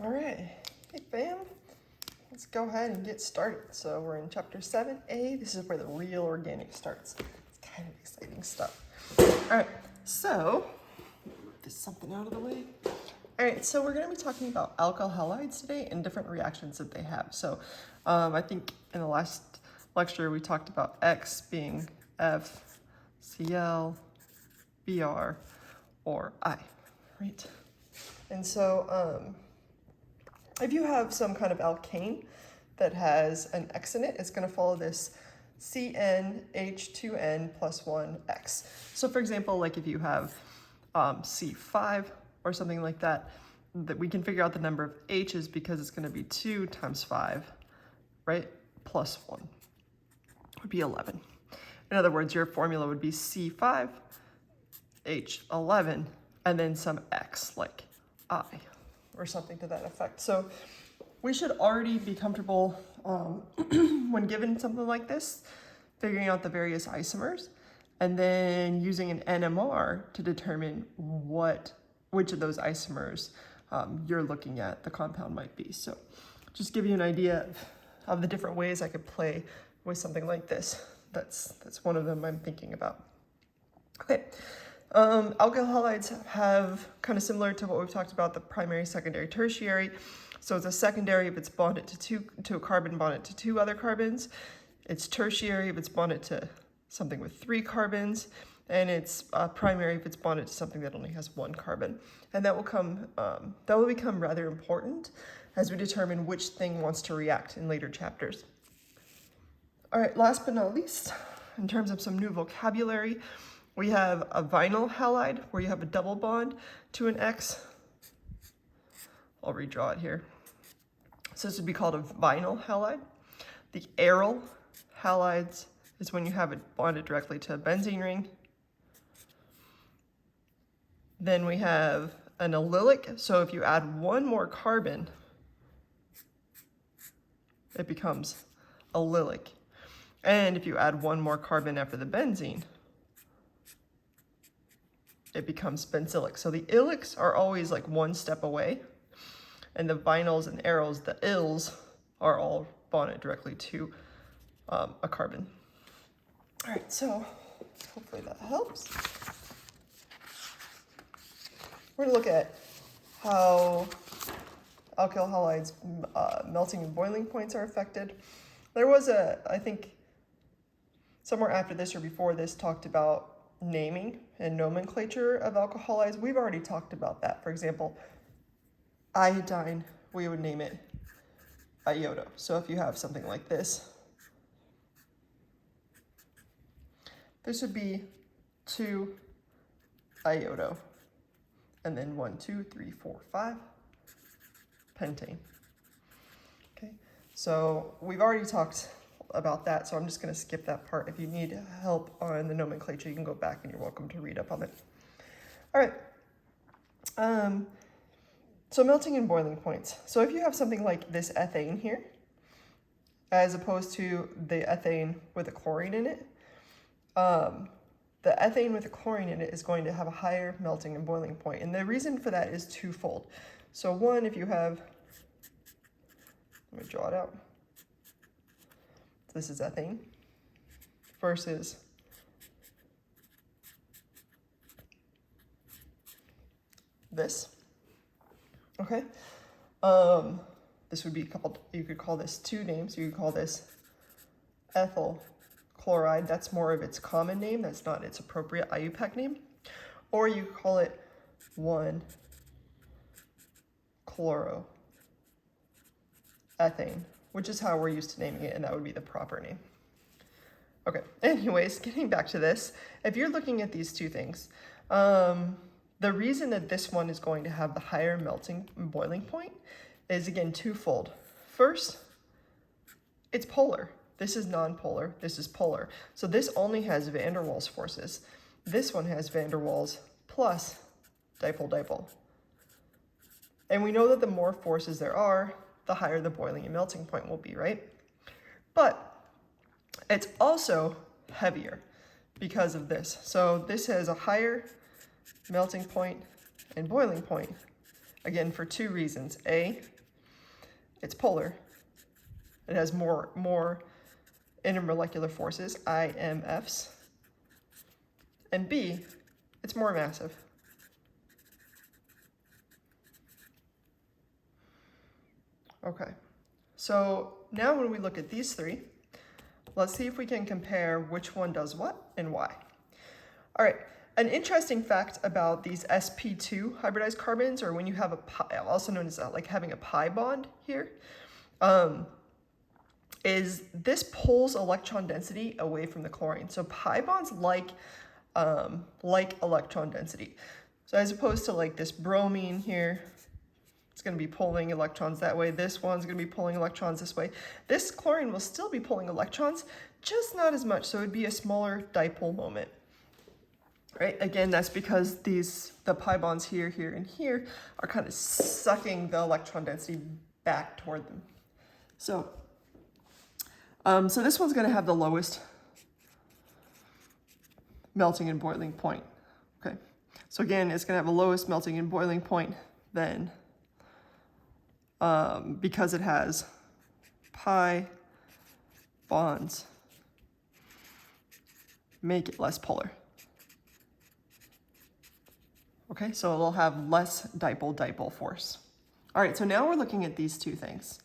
All right, hey fam, let's go ahead and get started. So we're in chapter 7a. This is where the real organic starts. It's kind of exciting stuff. All right, so there's something out of the way. All right, so we're going to be talking about alkyl halides today and different reactions that they have. So I think in the last lecture we talked about X being F, Cl, Br, or I, right? And so if you have some kind of alkane that has an X in it, it's going to follow this CnH2n plus 1X. So for example, like if you have C5 or something like that, that we can figure out the number of H's because it's going to be 2 times 5, right? Plus 1 would be 11. In other words, your formula would be C5, H11, and then some X, like I, or something to that effect. So we should already be comfortable when given something like this, figuring out the various isomers, and then using an NMR to determine which of those isomers you're looking at the compound might be. So just give you an idea of the different ways I could play with something like this. That's one of them I'm thinking about. Okay. Alkyl halides have kind of similar to what we've talked about, the primary, secondary, tertiary. So it's a secondary if it's bonded to a carbon bonded to 2 other carbons. It's tertiary if it's bonded to something with 3 carbons, and it's primary if it's bonded to something that only has 1 carbon. And that will become rather important as we determine which thing wants to react in later chapters. All right, last but not least, in terms of some new vocabulary, we have a vinyl halide where you have a double bond to an X. I'll redraw it here. So this would be called a vinyl halide. The aryl halides is when you have it bonded directly to a benzene ring. Then we have an allylic. So if you add one more carbon, it becomes allylic. And if you add one more carbon after the benzene, it becomes benzylic. So the ilics are always like one step away, and the vinyls and aryls, the ils, are all bonded directly to a carbon. All right, so hopefully that helps. We're going to look at how alkyl halides melting and boiling points are affected. There was I think somewhere after this or before this talked about naming and nomenclature of alkyl halides. We've already talked about that. For example, iodine, we would name it iodo. So if you have something like this, this would be 2-iodo, and then 1, 2, 3, 4, 5 pentane. Okay, so we've already talked about that, so I'm just going to skip that part. If you need help on the nomenclature, you can go back and you're welcome to read up on it. All right. So melting and boiling points. So if you have something like this ethane here, as opposed to the ethane with a chlorine in it, the ethane with the chlorine in it is going to have a higher melting and boiling point. And the reason for that is twofold. So one, if you have, let me draw it out. This is ethane versus this. Okay. This would be coupled, you could call this 2 names. You could call this ethyl chloride. That's more of its common name. That's not its appropriate IUPAC name. Or you could call it 1-chloroethane, which is how we're used to naming it, and that would be the proper name. Okay, anyways, getting back to this, if you're looking at these 2 things, the reason that this one is going to have the higher melting and boiling point is, again, twofold. First, it's polar. This is nonpolar, this is polar. So this only has van der Waals forces. This one has van der Waals plus dipole-dipole. And we know that the more forces there are, the higher the boiling and melting point will be, right? But it's also heavier because of this. So this has a higher melting point and boiling point Again, for two reasons. A, it's polar. It has more intermolecular forces, IMFs. And B, it's more massive. Okay, so now when we look at these three, let's see if we can compare which one does what and why. All right, an interesting fact about these sp2 hybridized carbons, or when you have a pi, also known as like having a pi bond here, is this pulls electron density away from the chlorine. So pi bonds like electron density. So as opposed to like this bromine here, it's going to be pulling electrons that way. This one's going to be pulling electrons this way. This chlorine will still be pulling electrons, just not as much. So it would be a smaller dipole moment. Right? Again, that's because the pi bonds here, here, and here are kind of sucking the electron density back toward them. So, so this one's going to have the lowest melting and boiling point. Okay. So again, it's going to have the lowest melting and boiling point then. Because it has pi bonds, make it less polar. Okay, so it'll have less dipole-dipole force. All right, so now we're looking at these two things.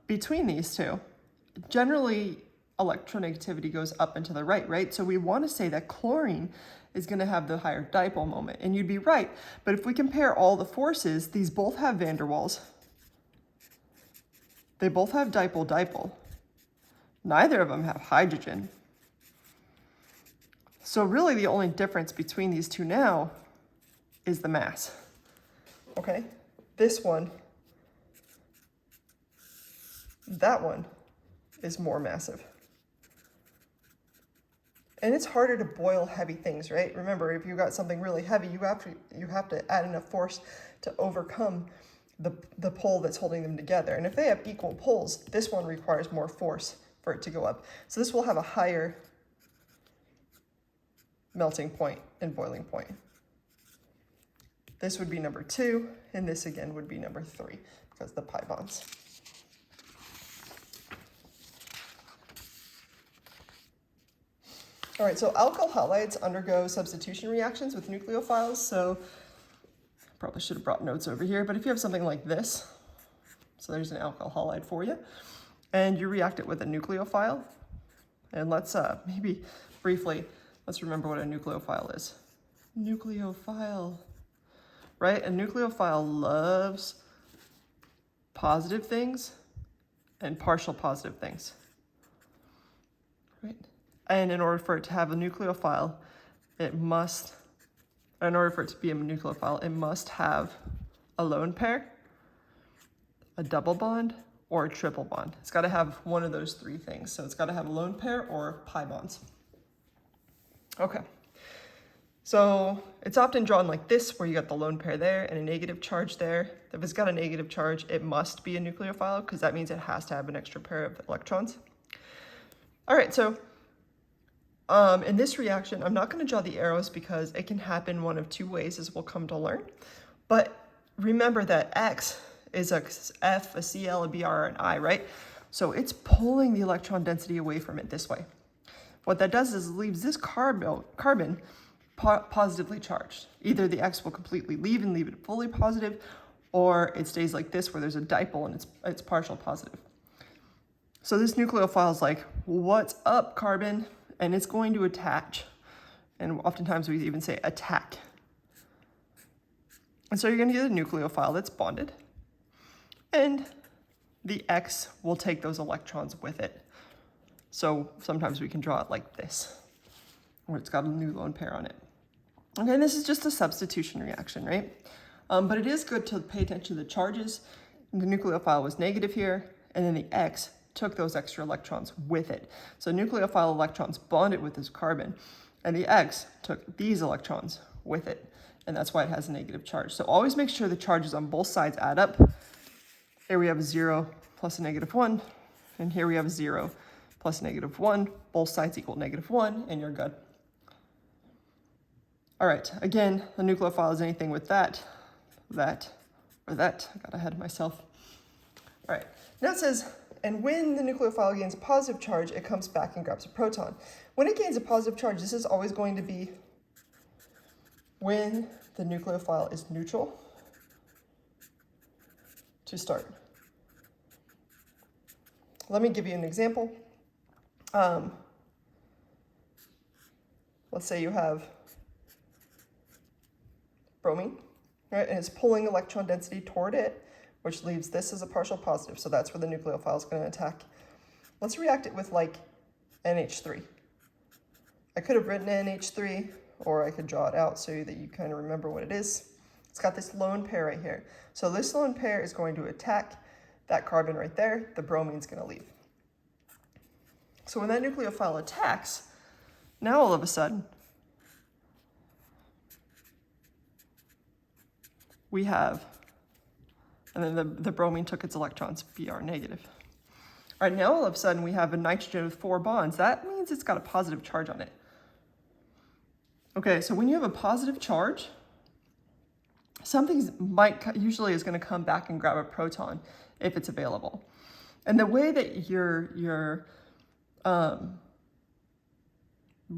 Between these two, generally electronegativity goes up and to the right, right? So we want to say that chlorine is going to have the higher dipole moment, and you'd be right. But if we compare all the forces, these both have van der Waals. They both have dipole-dipole. Neither of them have hydrogen. So really the only difference between these two now is the mass. Okay, this one, that one is more massive. And it's harder to boil heavy things, right? Remember, if you've got something really heavy, you have to add enough force to overcome the pull that's holding them together. And if they have equal pulls, this one requires more force for it to go up. So this will have a higher melting point and boiling point. This would be number 2, and this again would be number 3 because the pi bonds. All right, so alkyl halides undergo substitution reactions with nucleophiles. So probably should have brought notes over here, but if you have something like this, so there's an alkyl halide for you, and you react it with a nucleophile, and let's maybe briefly, let's remember what a nucleophile is. Nucleophile, right? A nucleophile loves positive things and partial positive things, right? And in order for it to have a nucleophile, in order for it to be a nucleophile, it must have a lone pair, a double bond, or a triple bond. It's got to have one of those 3 things. So it's got to have a lone pair or pi bonds. Okay. So it's often drawn like this, where you got the lone pair there and a negative charge there. If it's got a negative charge, it must be a nucleophile because that means it has to have an extra pair of electrons. All right, so in this reaction, I'm not going to draw the arrows because it can happen one of 2 ways, as we'll come to learn. But remember that X is a F, a Cl, a Br, an I, right? So it's pulling the electron density away from it this way. What that does is leaves this carbon positively charged. Either the X will completely leave and leave it fully positive, or it stays like this where there's a dipole and it's partial positive. So this nucleophile is like, what's up, carbon? And it's going to attach. And oftentimes we even say attack. And so you're going to get a nucleophile that's bonded. And the X will take those electrons with it. So sometimes we can draw it like this, where it's got a new lone pair on it. Okay, and this is just a substitution reaction, right? But it is good to pay attention to the charges. The nucleophile was negative here, and then the X took those extra electrons with it. So nucleophile electrons bonded with this carbon, and the X took these electrons with it, and that's why it has a negative charge. So always make sure the charges on both sides add up. Here we have a 0 plus a -1, and here we have a 0 plus -1. Both sides equal -1, and you're good. All right, again, the nucleophile is anything with that that, or that. I got ahead of myself. All right, now it says, and when the nucleophile gains a positive charge, it comes back and grabs a proton. When it gains a positive charge, this is always going to be when the nucleophile is neutral to start. Let me give you an example. Let's say you have bromine, right, and it's pulling electron density toward it, which leaves this as a partial positive. So that's where the nucleophile is going to attack. Let's react it with like NH3. I could have written NH3, or I could draw it out so that you kind of remember what it is. It's got this lone pair right here. So this lone pair is going to attack that carbon right there. The bromine's going to leave. So when that nucleophile attacks, now all of a sudden, we have, and then the bromine took its electrons, Br negative. All right, now all of a sudden we have a nitrogen with 4 bonds. That means it's got a positive charge on it. Okay, so when you have a positive charge, something usually is going to come back and grab a proton if it's available. And the way that your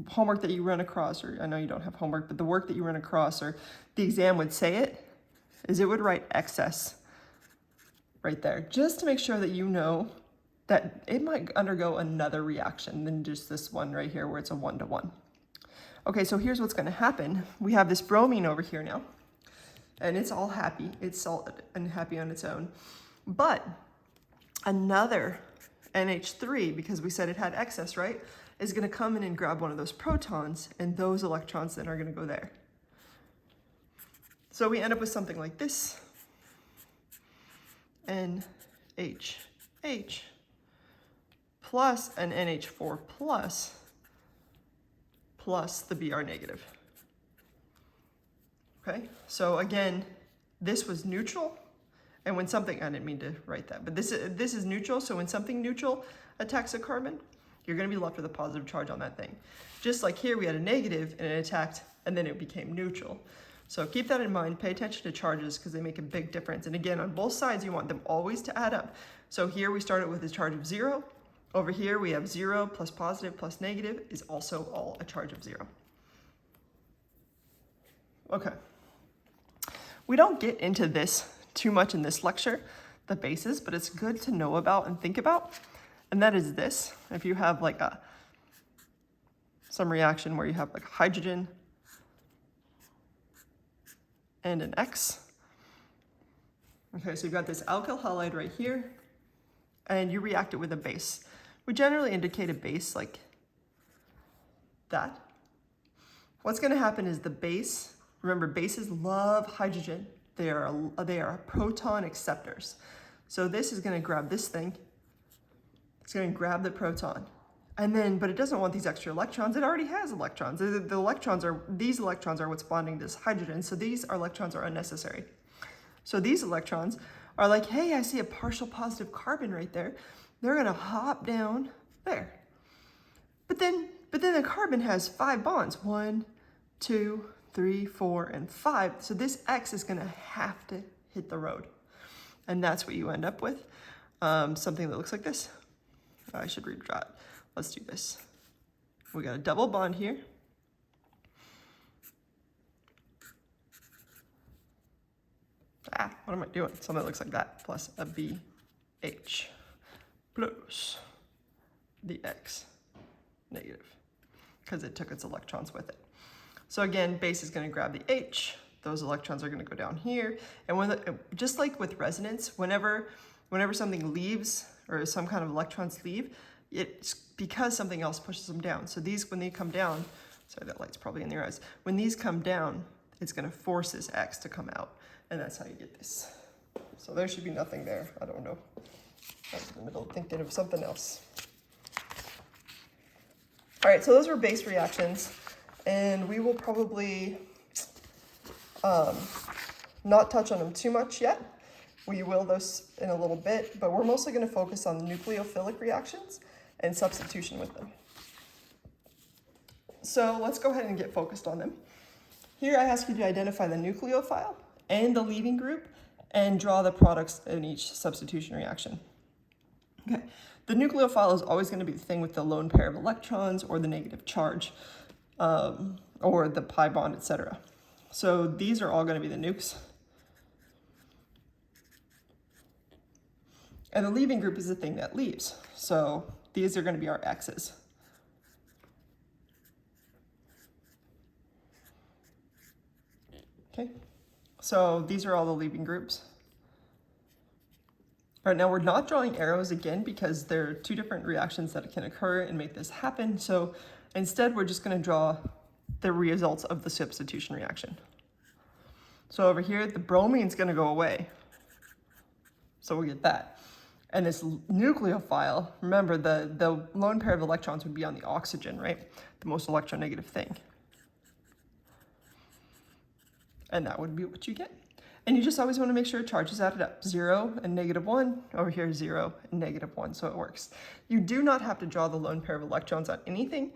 homework that you run across, or I know you don't have homework, but the work that you run across or the exam would say it, is it would write excess right there, just to make sure that you know that it might undergo another reaction than just this one right here where it's a 1-to-1. Okay, so here's what's going to happen. We have this bromine over here now, and it's all happy. It's salted and happy on its own. But another NH3, because we said it had excess, right, is going to come in and grab one of those protons, and those electrons then are going to go there. So we end up with something like this. NHH plus an NH4 plus the Br negative. Okay, so again, this was neutral, and when something, I didn't mean to write that, but this is neutral, so when something neutral attacks a carbon, you're going to be left with a positive charge on that thing. Just like here, we had a negative, and it attacked, and then it became neutral. So keep that in mind, pay attention to charges, because they make a big difference. And again, on both sides, you want them always to add up. So here we started with a charge of 0. Over here, we have 0 plus positive plus negative is also all a charge of 0. Okay. We don't get into this too much in this lecture, the bases, but it's good to know about and think about. And that is this. If you have like some reaction where you have like hydrogen and an X. Okay, so you've got this alkyl halide right here, and you react it with a base. We generally indicate a base like that. What's going to happen is the base, remember bases love hydrogen. They are proton acceptors. So this is going to grab this thing. It's going to grab the proton. And then, but it doesn't want these extra electrons. It already has electrons. These electrons are what's bonding this hydrogen. So these electrons are unnecessary. So these electrons are like, hey, I see a partial positive carbon right there. They're going to hop down there. But then the carbon has 5 bonds. 1, 2, 3, 4, and 5. So this X is going to have to hit the road. And that's what you end up with. Something that looks like this. I should redraw it. Let's do this. We got a double bond here. What am I doing? Something that looks like that, plus a BH plus the X negative, because it took its electrons with it. So again, base is going to grab the H. Those electrons are going to go down here. And just like with resonance, whenever something leaves or some kind of electrons leave, it's because something else pushes them down. So these, when they come down, sorry, that light's probably in your eyes. When these come down, it's going to force this X to come out. And that's how you get this. So there should be nothing there. I don't know. I was in the middle of thinking of something else. All right, so those were base reactions. And we will probably not touch on them too much yet. We will those in a little bit, but we're mostly going to focus on nucleophilic reactions and substitution with them. So let's go ahead and get focused on them. Here I ask you to identify the nucleophile and the leaving group and draw the products in each substitution reaction. Okay, the nucleophile is always going to be the thing with the lone pair of electrons or the negative charge, or the pi bond, etc. So these are all going to be the nukes. And the leaving group is the thing that leaves. So these are going to be our X's. Okay, so these are all the leaving groups. All right, now we're not drawing arrows again because there are two different reactions that can occur and make this happen. So instead, we're just going to draw the results of the substitution reaction. So over here, the bromine's going to go away. So we'll get that. And this nucleophile, remember the lone pair of electrons would be on the oxygen, right? The most electronegative thing. And that would be what you get. And you just always want to make sure charges added up. 0 and -1, over here 0 and -1, so it works. You do not have to draw the lone pair of electrons on anything.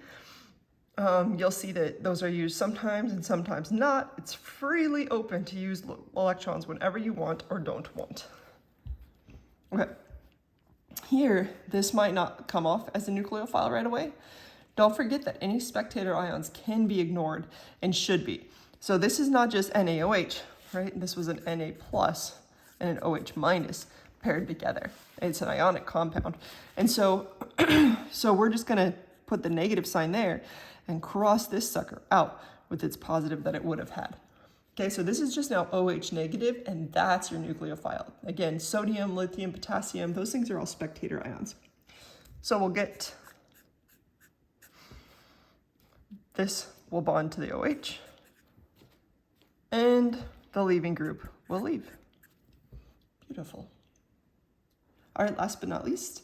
You'll see that those are used sometimes and sometimes not. It's freely open to use electrons whenever you want or don't want. Okay. Here, this might not come off as a nucleophile right away. Don't forget that any spectator ions can be ignored and should be. So this is not just NaOH, right? This was an Na plus and an OH minus paired together. It's an ionic compound. And so, so we're just gonna put the negative sign there and cross this sucker out with its positive that it would have had. Okay, so this is just now OH negative, and that's your nucleophile. Again, sodium, lithium, potassium, those things are all spectator ions. So we'll get, this will bond to the OH, and the leaving group will leave. Beautiful. All right, last but not least,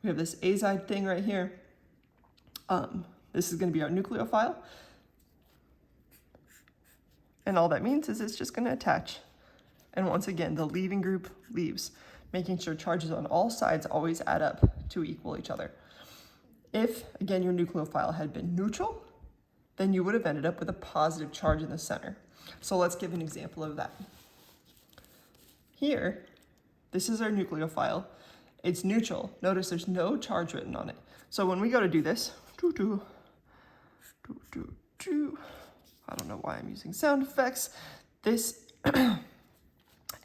we have this azide thing right here. This is going to be our nucleophile. And all that means is it's just going to attach. And once again, the leaving group leaves, making sure charges on all sides always add up to equal each other. If, again, your nucleophile had been neutral, then you would have ended up with a positive charge in the center. So let's give an example of that. Here, this is our nucleophile. It's neutral. Notice there's no charge written on it. So when we go to do this, I don't know why I'm using sound effects. This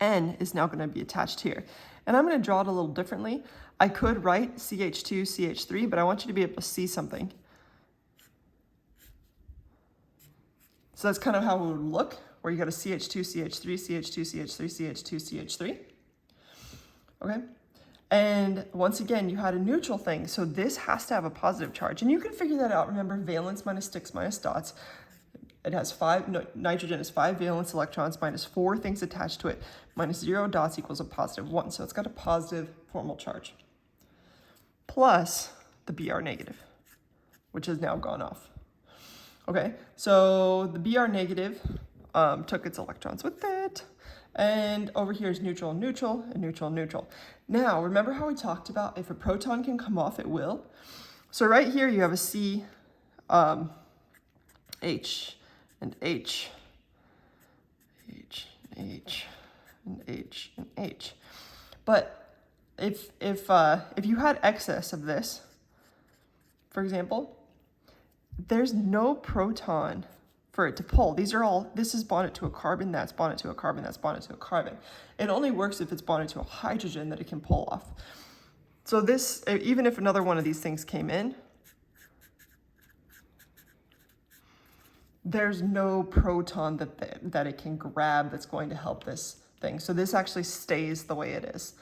N is now going to be attached here. And I'm going to draw it a little differently. I could write CH2, CH3, but I want you to be able to see something. So that's kind of how it would look, where you got a CH2, CH3, CH2, CH3, CH2, CH3. Okay? And once again, you had a neutral thing, so this has to have a positive charge. And you can figure that out. Remember, valence minus sticks minus dots. It has nitrogen has 5 valence electrons minus 4 things attached to it, minus 0 dots equals a positive 1. So it's got a positive formal charge. Plus the Br negative, which has now gone off. Okay, so the Br negative took its electrons with it. And over here is neutral, neutral, and neutral, neutral. Now, remember how we talked about if a proton can come off, it will? So right here you have a C, H, and H, H, H, and H, and H. But if you had excess of this, for example, there's no proton for it to pull. These are all, this is bonded to a carbon, that's bonded to a carbon, that's bonded to a carbon. It only works if it's bonded to a hydrogen that it can pull off. So this, even if another one of these things came in, there's no proton that it can grab that's going to help this thing. So this actually stays the way it is.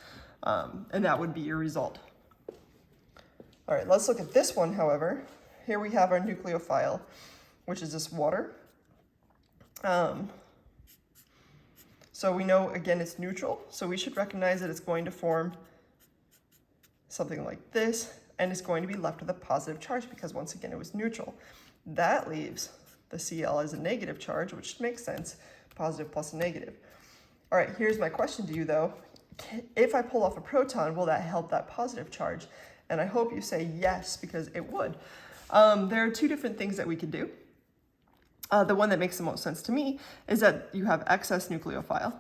And that would be your result. All right, let's look at this one, however. Here we have our nucleophile, which is this water. So we know, again, it's neutral, so we should recognize that it's going to form something like this, and it's going to be left with a positive charge because, once again, it was neutral. That leaves the Cl as a negative charge, which makes sense, positive plus a negative. All right, here's my question to you, though. If I pull off a proton, will that help that positive charge? And I hope you say yes, because it would. There are two different things that we could do. The one that makes the most sense to me is that you have excess nucleophile,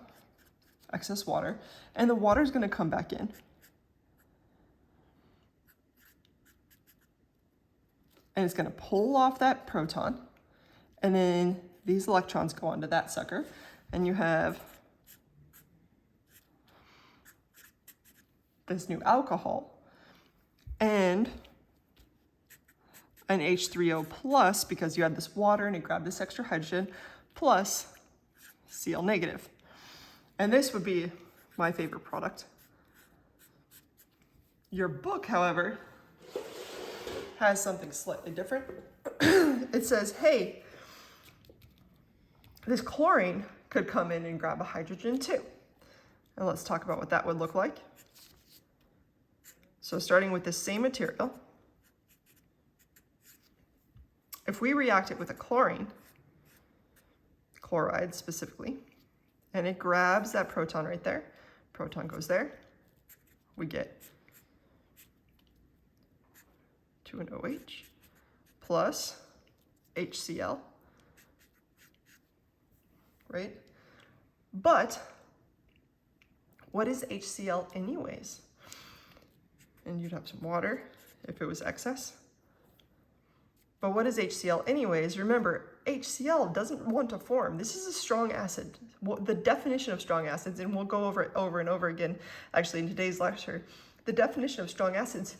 excess water, and the water is going to come back in. And it's going to pull off that proton, and then these electrons go onto that sucker, and you have this new alcohol and an H3O plus, because you had this water and it grabbed this extra hydrogen, plus Cl negative. And this would be my favorite product. Your book, however, has something slightly different. It says, hey, this chlorine could come in and grab a hydrogen too. And let's talk about what that would look like. So starting with this same material, if we react it with a chlorine, chloride specifically, and it grabs that proton right there, proton goes there, we get 2 an OH plus HCl, right? But what is HCl anyways? And you'd have some water if it was excess. But what is HCl anyways? Remember, HCl doesn't want to form. This is a strong acid. The definition of strong acids, and we'll go over it over and over again, actually in today's lecture, the definition of strong acids,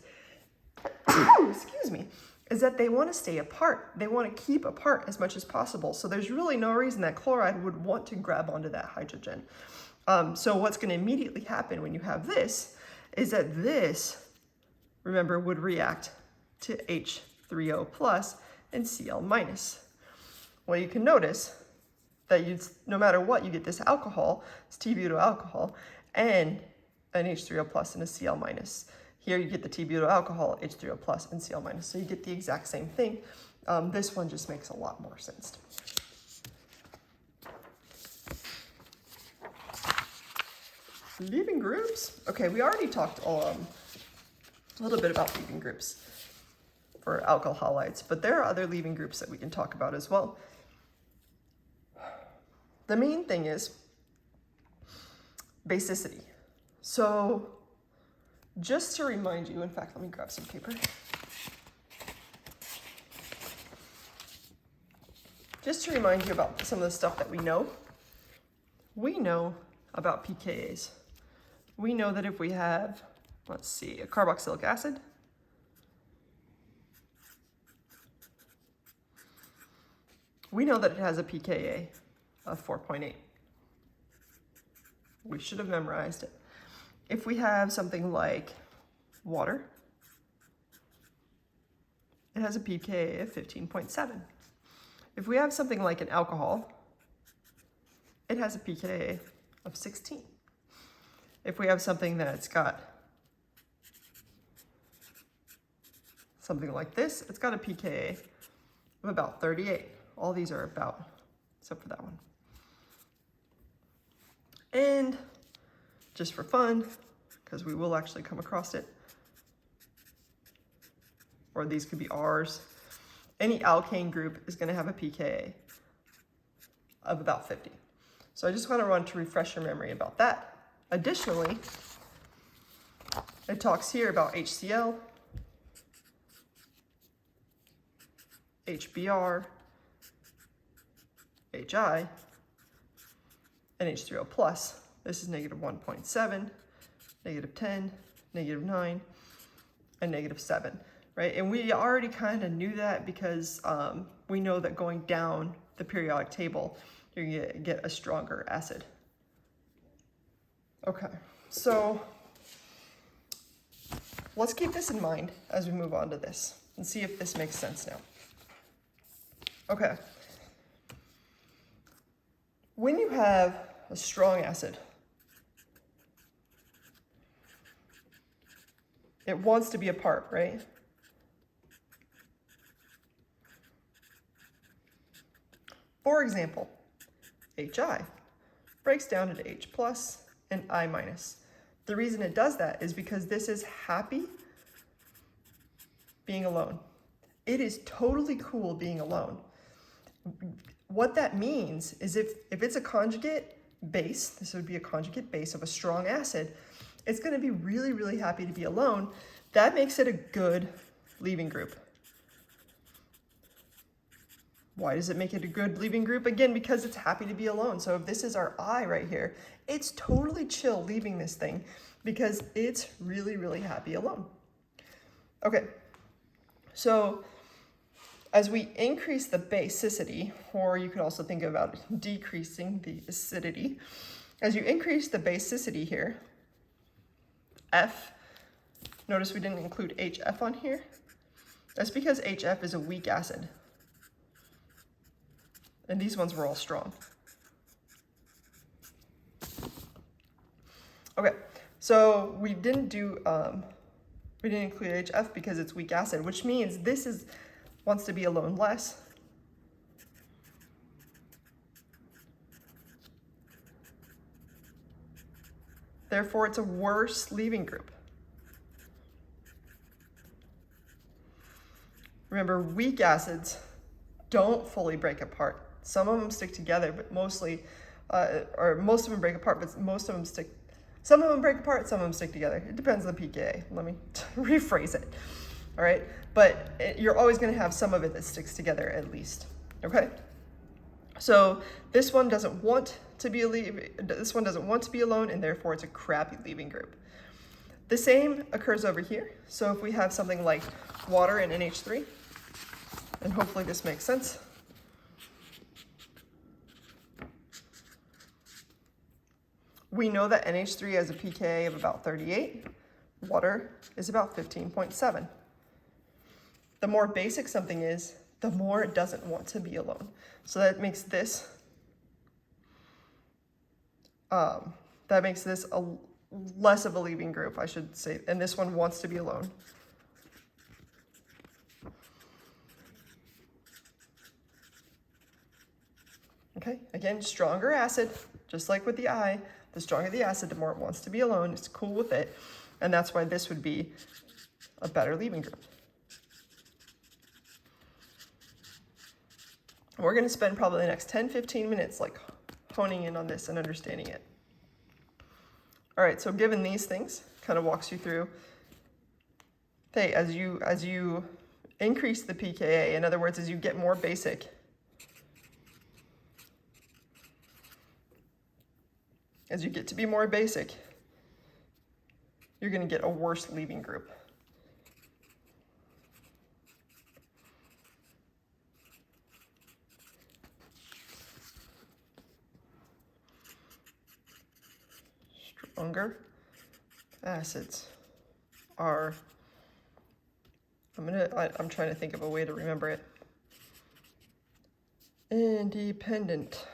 excuse me, is that they want to stay apart. They want to keep apart as much as possible. So there's really no reason that chloride would want to grab onto that hydrogen. So what's going to immediately happen when you have this is that this, remember, would react to H3O plus and Cl minus. Well, you can notice that no matter what, you get this alcohol, it's T-butyl alcohol, and an H3O plus and a Cl minus. Here you get the T-butyl alcohol, H3O plus, and Cl minus. So you get the exact same thing. This one just makes a lot more sense to me. Leaving groups? Okay, we already talked a little bit about leaving groups for alkyl halides, but there are other leaving groups that we can talk about as well. The main thing is basicity. So just to remind you, in fact, let me grab some paper. Just to remind you about some of the stuff that we know about pKa's. We know that if we have, let's see, a carboxylic acid, we know that it has a pKa of 4.8. We should have memorized it. If we have something like water, it has a pKa of 15.7. If we have something like an alcohol, it has a pKa of 16. If we have something that's got something like this, it's got a pKa of about 38. All these are about, except for that one. And just for fun, because we will actually come across it, or these could be R's, any alkane group is going to have a pKa of about 50. So I just want to refresh your memory about that. Additionally, it talks here about HCl, HBr, HI, and H3O plus. This is negative 1.7, negative 10, negative 9, and negative 7, right? And we already kind of knew that because we know that going down the periodic table, you're going to get a stronger acid. Okay, so let's keep this in mind as we move on to this and see if this makes sense now. Okay. When you have a strong acid, it wants to be apart, right? For example, HI breaks down into H plus and I minus. The reason it does that is because this is happy being alone. It is totally cool being alone. What that means is if it's a conjugate, base, this would be a conjugate base of a strong acid, it's going to be really, really happy to be alone. That makes it a good leaving group. Why does it make it a good leaving group? Again, because it's happy to be alone. So if this is our I right here, it's totally chill leaving this thing because it's really, really happy alone. Okay, so as we increase the basicity, or you could also think about decreasing the acidity, as you increase the basicity here, F, notice we didn't include HF on here. That's because HF is a weak acid. And these ones were all strong. Okay, so we didn't include HF because it's weak acid, which means this wants to be alone less. Therefore, it's a worse leaving group. Remember, weak acids don't fully break apart. Some of them stick together, but mostly, or most of them break apart, but most of them stick. Some of them break apart, some of them stick together. It depends on the pKa. Let me rephrase it. All right, but you're always going to have some of it that sticks together at least. Okay. So this one doesn't want to be alone, and therefore it's a crappy leaving group. The same occurs over here. So if we have something like water and NH3, and hopefully this makes sense. We know that NH3 has a pKa of about 38. Water is about 15.7. The more basic something is, the more it doesn't want to be alone. So that makes this less of a leaving group, I should say, and this one wants to be alone. Okay, again, stronger acid, just like with the I, the stronger the acid, the more it wants to be alone. It's cool with it, and that's why this would be a better leaving group. We're going to spend probably the next 10-15 minutes like honing in on this and understanding it. All right, so given these things, kind of walks you through, hey, as you increase the pKa, in other words, as you get more basic, as you get to be more basic, you're going to get a worse leaving group. Stronger acids are, I'm trying to think of a way to remember it. Independent.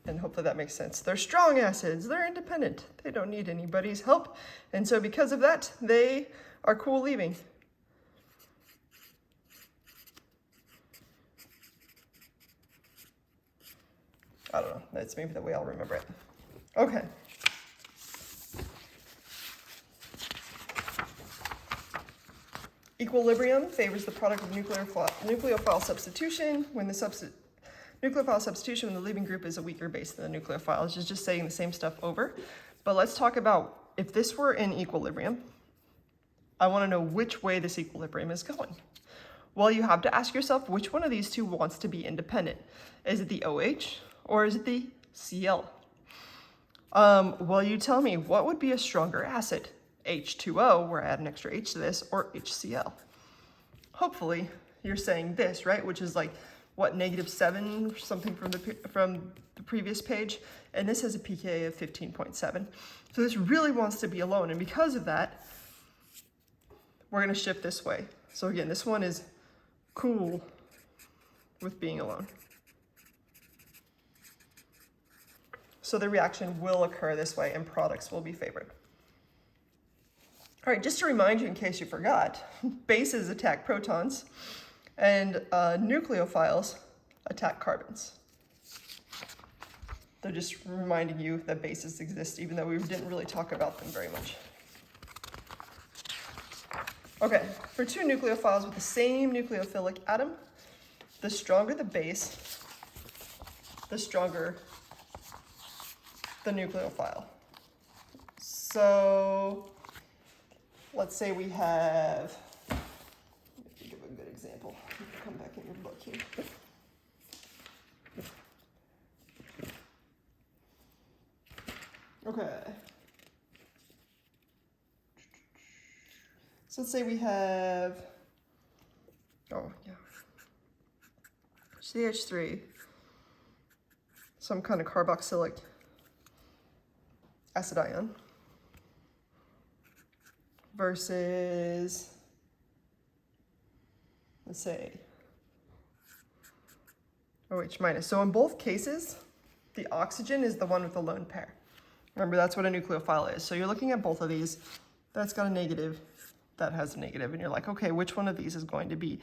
And hopefully that makes sense. They're strong acids, they're independent. They don't need anybody's help. And so because of that, they are cool leaving. I don't know, that's maybe the way I'll remember it. Okay. Equilibrium favors the product of nucleophile substitution when the nucleophile substitution when the leaving group is a weaker base than the nucleophile. It's just saying the same stuff over. But let's talk about if this were in equilibrium, I want to know which way this equilibrium is going. Well, you have to ask yourself which one of these two wants to be independent. Is it the OH or is it the Cl? Well, you tell me, what would be a stronger acid? H2O, where I add an extra H to this, or HCl? Hopefully you're saying this, right? Which is like, what, -7 or something from the previous page. And this has a pKa of 15.7. So this really wants to be alone. And because of that, we're going to shift this way. So again, this one is cool with being alone. So the reaction will occur this way and products will be favored. All right, just to remind you in case you forgot, bases attack protons and nucleophiles attack carbons. They're just reminding you that bases exist even though we didn't really talk about them very much. Okay, for two nucleophiles with the same nucleophilic atom, the stronger the base, the stronger the nucleophile. So let's say we have, let me give a good example. Come back in your book here. Okay. So let's say we have, CH3, some kind of carboxylic acid ion, versus, let's say, OH minus. So in both cases, the oxygen is the one with the lone pair. Remember, that's what a nucleophile is. So you're looking at both of these. That's got a negative, that has a negative, and you're like, okay, which one of these is going to be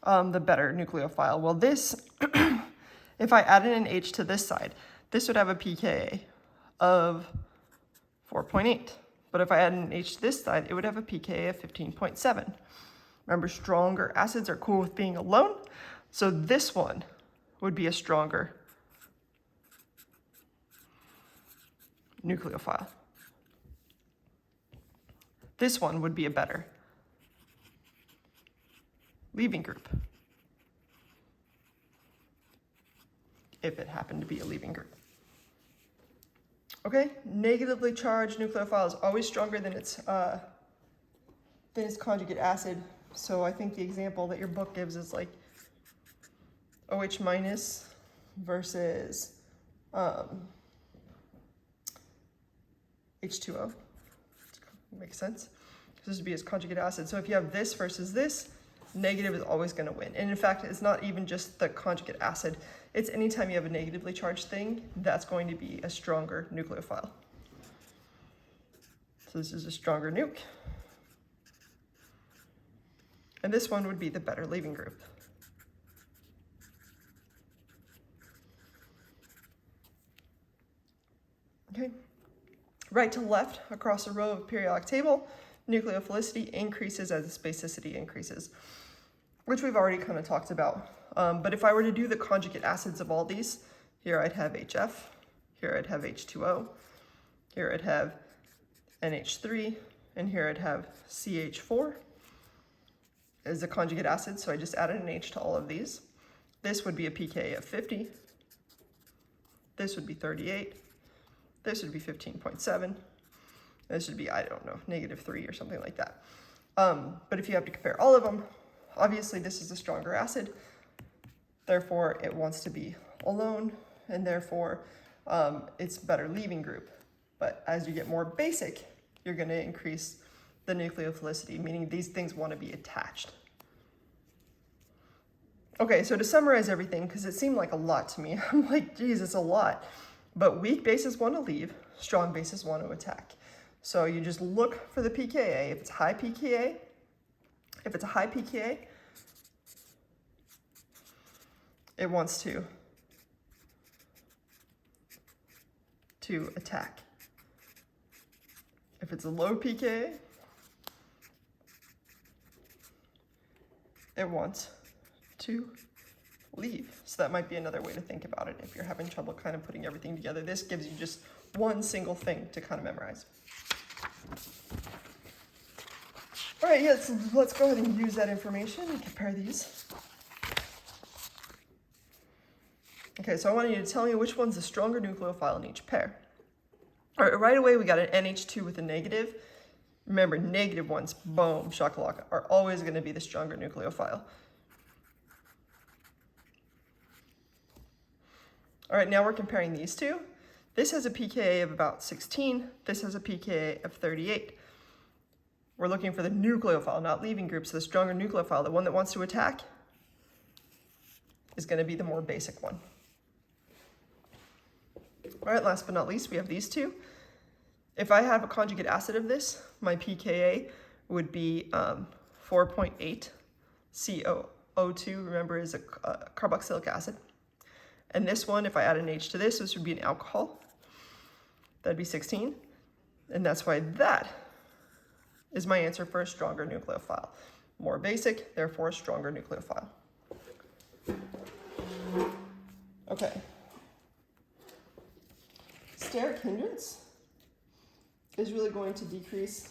the better nucleophile? Well, this, if I added an H to this side, this would have a pKa of 4.8. But if I add an H to this side, it would have a pKa of 15.7. Remember, stronger acids are cool with being alone. So this one would be a stronger nucleophile. This one would be a better leaving group, if it happened to be a leaving group. Okay, negatively charged nucleophile is always stronger than its conjugate acid. So I think the example that your book gives is like OH minus versus H2O. Makes sense. This would be its conjugate acid. So if you have this versus this, negative is always going to win. And in fact, it's not even just the conjugate acid. It's anytime you have a negatively charged thing, that's going to be a stronger nucleophile. So this is a stronger nuke. And this one would be the better leaving group. Okay. Right to left across a row of periodic table, nucleophilicity increases as the spacicity increases, which we've already kind of talked about. But if I were to do the conjugate acids of all these, here I'd have HF, here I'd have H2O, here I'd have NH3, and here I'd have CH4 as a conjugate acid, so I just added an H to all of these. This would be a pKa of 50, this would be 38, this would be 15.7. This would be, I don't know, -3 or something like that. But if you have to compare all of them, obviously this is a stronger acid. Therefore, it wants to be alone, and therefore it's better leaving group. But as you get more basic, you're going to increase the nucleophilicity, meaning these things want to be attached. Okay, so to summarize everything, because it seemed like a lot to me, I'm like, geez, it's a lot. But weak bases want to leave, strong bases want to attack. So you just look for the pKa. If it's high pKa, it wants to attack. If it's a low pKa, it wants to leave. So that might be another way to think about it if you're having trouble kind of putting everything together. This gives you just one single thing to kind of memorize. All right, yes, let's go ahead and use that information and compare these. Okay, so I want you to tell me which one's the stronger nucleophile in each pair. All right, right away we got an NH2 with a negative. Remember, negative ones, boom, shakalaka, are always going to be the stronger nucleophile. All right, now we're comparing these two. This has a pKa of about 16. This has a pKa of 38. We're looking for the nucleophile, not leaving group. So the stronger nucleophile, the one that wants to attack, is going to be the more basic one. All right, last but not least, we have these two. If I have a conjugate acid of this, my pKa would be 4.8. CO2, remember, is a carboxylic acid. And this one, if I add an H to this, this would be an alcohol. That'd be 16. And that's why that is my answer for a stronger nucleophile. More basic, therefore a stronger nucleophile. Okay. steric hindrance is really going to decrease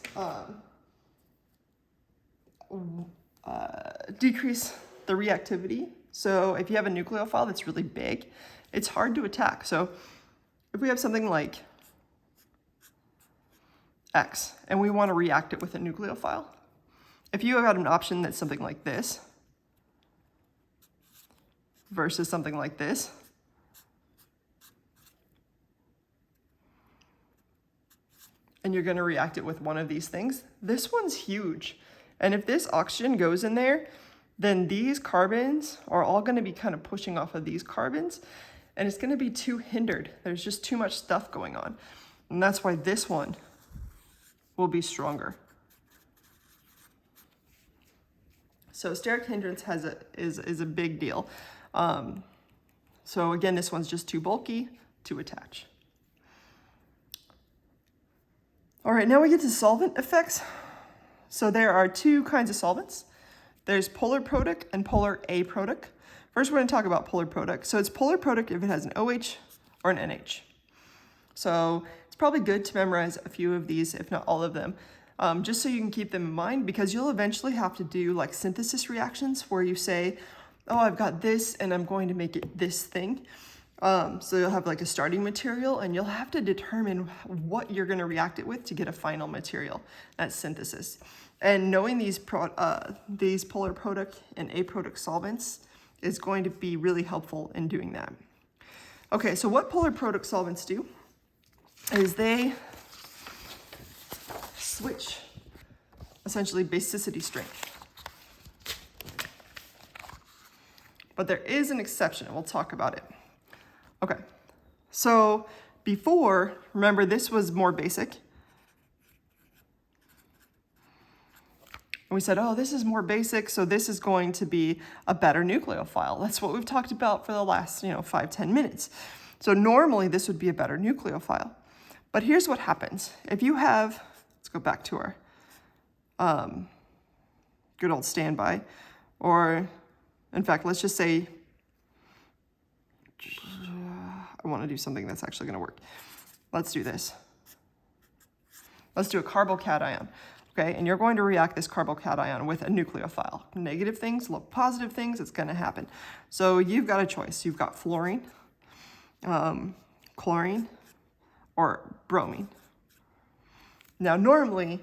the reactivity. So if you have a nucleophile that's really big, it's hard to attack. So if we have something like X and we want to react it with a nucleophile, if you have an option that's something like this versus something like this, and you're going to react it with one of these things, this one's huge. And if this oxygen goes in there, then these carbons are all going to be kind of pushing off of these carbons, and it's going to be too hindered. There's just too much stuff going on. And that's why this one will be stronger. So steric hindrance is a big deal. So again, this one's just too bulky to attach. All right, now we get to solvent effects. So there are two kinds of solvents. There's polar protic and polar aprotic. First, we're going to talk about polar protic. So it's polar protic if it has an OH or an NH. So it's probably good to memorize a few of these, if not all of them, just so you can keep them in mind, because you'll eventually have to do like synthesis reactions where you say, oh, I've got this and I'm going to make it this thing. So you'll have like a starting material and you'll have to determine what you're going to react it with to get a final material. That's synthesis. And knowing these polar protic and aprotic solvents is going to be really helpful in doing that. Okay, so what polar protic solvents do is they switch essentially basicity strength. But there is an exception, and we'll talk about it. Okay, so before, remember this was more basic. And we said, oh, this is more basic, so this is going to be a better nucleophile. That's what we've talked about for the last, 5-10 minutes. So normally this would be a better nucleophile. But here's what happens. If you have, let's go back to our good old standby, or in fact, let's just say, I want to do something that's actually going to work. Let's do this. Let's do a carbocation, okay? And you're going to react this carbocation with a nucleophile. Negative things, positive things, it's going to happen. So you've got a choice. You've got fluorine, chlorine, or bromine. Now, normally,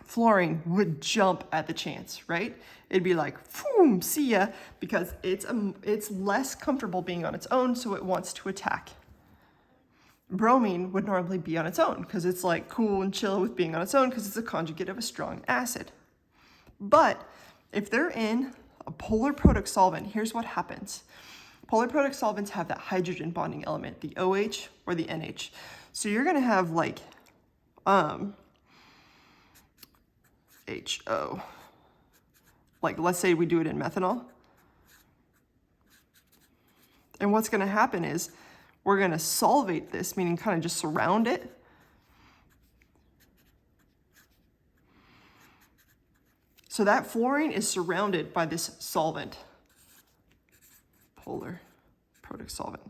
fluorine would jump at the chance, right? It'd be like, boom, see ya, because it's less comfortable being on its own, so it wants to attack. Bromine would normally be on its own, because it's like cool and chill with being on its own, because it's a conjugate of a strong acid. But if they're in a polar protic solvent, here's what happens. Polar protic solvents have that hydrogen bonding element, the OH or the NH. So you're gonna have like, HO. Like, let's say we do it in methanol. And what's going to happen is we're going to solvate this, meaning kind of just surround it. So that fluorine is surrounded by this solvent, polar protic solvent.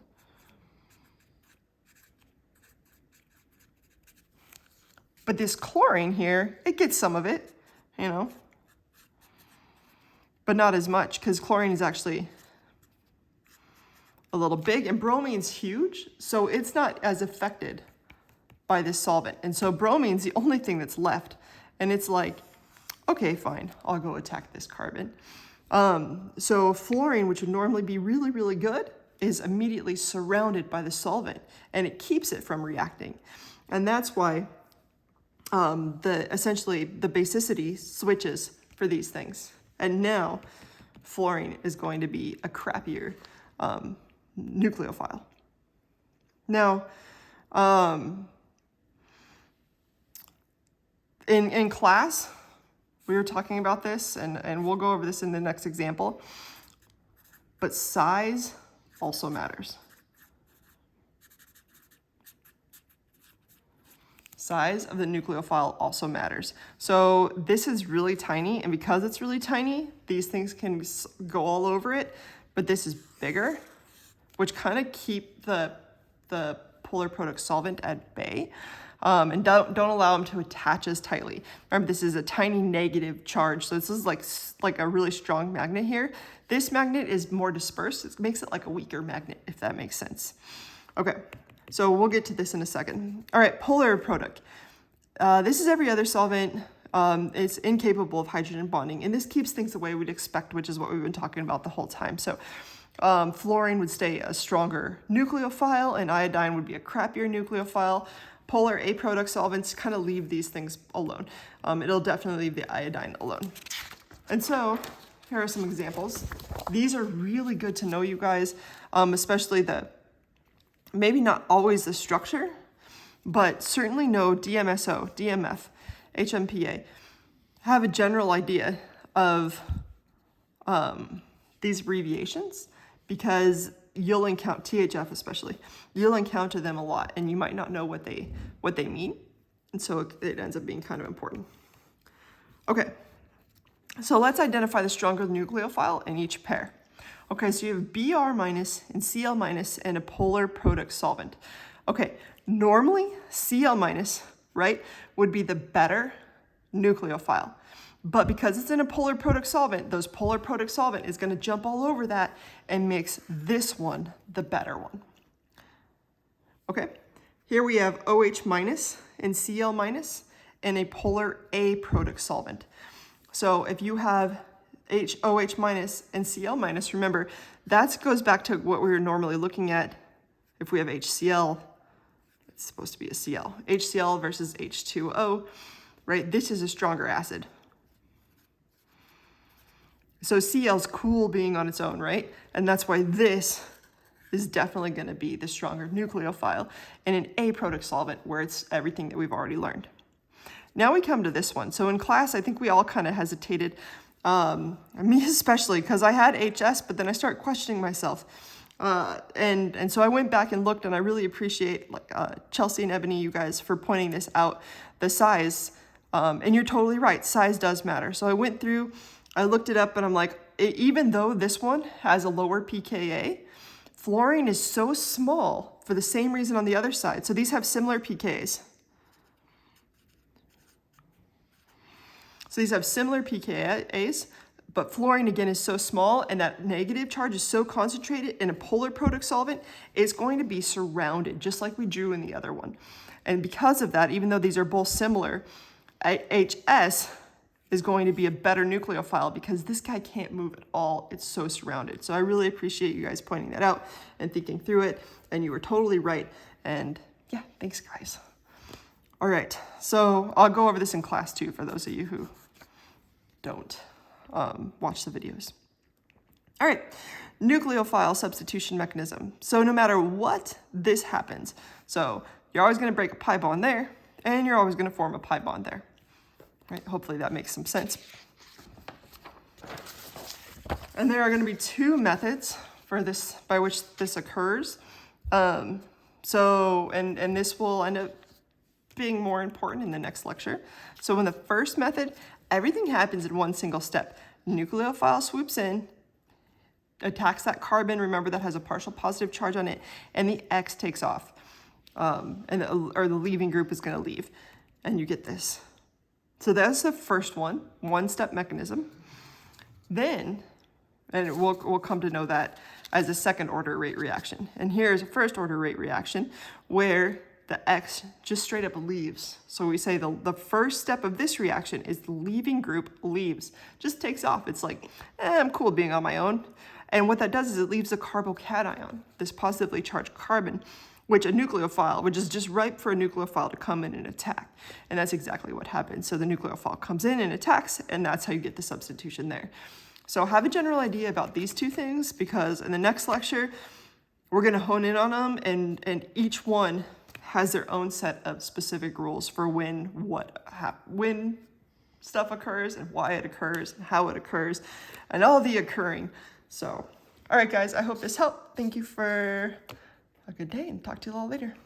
But this chlorine here, it gets some of it, but not as much, because chlorine is actually a little big, and bromine's huge, so it's not as affected by this solvent. And so bromine's the only thing that's left, and it's like, okay, fine, I'll go attack this carbon. So fluorine, which would normally be really, really good, is immediately surrounded by the solvent, and it keeps it from reacting. And that's why essentially the basicity switches for these things. And now fluorine is going to be a crappier nucleophile. Now, in class, we were talking about this, and we'll go over this in the next example, but size also matters. Size of the nucleophile also matters. So this is really tiny, and because it's really tiny, these things can go all over it, but this is bigger, which kind of keep the polar product solvent at bay. And don't allow them to attach as tightly. Remember, this is a tiny negative charge, so this is like a really strong magnet here. This magnet is more dispersed. It makes it like a weaker magnet, if that makes sense. Okay, so we'll get to this in a second. All right, polar product. This is every other solvent. It's incapable of hydrogen bonding, and this keeps things the way we'd expect, which is what we've been talking about the whole time. So fluorine would stay a stronger nucleophile, and iodine would be a crappier nucleophile. Polar A product solvents kind of leave these things alone. It'll definitely leave the iodine alone. And so here are some examples. These are really good to know, you guys, especially maybe not always the structure, but certainly know DMSO, DMF, HMPA. Have a general idea of these abbreviations, because you'll encounter THF especially. You'll encounter them a lot, and you might not know what they mean, and so it ends up being kind of important. Okay, so let's identify the stronger nucleophile in each pair. Okay, so you have Br minus and Cl minus and a polar product solvent. Okay, normally Cl minus, right, would be the better nucleophile. But because it's in a polar product solvent, those polar product solvent is going to jump all over that and makes this one the better one. Okay, here we have OH minus and Cl minus and a polar A product solvent. So if you have OH minus and Cl minus, remember, that goes back to what we were normally looking at. If we have HCl, it's supposed to be a Cl. HCl versus H2O, right? This is a stronger acid. So Cl's cool being on its own, right? And that's why this is definitely going to be the stronger nucleophile in an A product solvent, where it's everything that we've already learned. Now we come to this one. So in class, I think we all kind of hesitated, me especially, because I had HS, but then I started questioning myself. And so I went back and looked, and I really appreciate Chelsea and Ebony, you guys, for pointing this out, the size. And you're totally right, size does matter. So I went through, I looked it up, and I'm like, even though this one has a lower pKa, fluorine is so small for the same reason on the other side. So these have similar pKas. So these have similar pKa's, but fluorine again is so small, and that negative charge is so concentrated in a polar product solvent, it's going to be surrounded, just like we drew in the other one. And because of that, even though these are both similar, HS is going to be a better nucleophile because this guy can't move at all. It's so surrounded. So I really appreciate you guys pointing that out and thinking through it, and you were totally right. And yeah, thanks guys. All right, so I'll go over this in class too for those of you who don't watch the videos. All right, nucleophile substitution mechanism. So no matter what, this happens. So you're always gonna break a pi bond there, and you're always gonna form a pi bond there. Right? Hopefully that makes some sense. And there are going to be two methods for this by which this occurs. And this will end up being more important in the next lecture. So in the first method, everything happens in one single step. Nucleophile swoops in, attacks that carbon, remember that has a partial positive charge on it, and the X takes off. Or the leaving group is going to leave, and you get this. So that's the first one-step mechanism. Then, and we'll come to know that as a second-order rate reaction. And here's a first-order rate reaction where the X just straight up leaves. So we say the first step of this reaction is the leaving group leaves, just takes off. It's like, I'm cool being on my own. And what that does is it leaves a carbocation, this positively charged carbon, which is just ripe for a nucleophile to come in and attack. And that's exactly what happens. So the nucleophile comes in and attacks, and that's how you get the substitution there. So have a general idea about these two things, because in the next lecture, we're gonna hone in on them, and each one has their own set of specific rules for when stuff occurs and why it occurs and how it occurs and all the occurring. So, all right guys, I hope this helped. Thank you for a good day, and talk to you all later.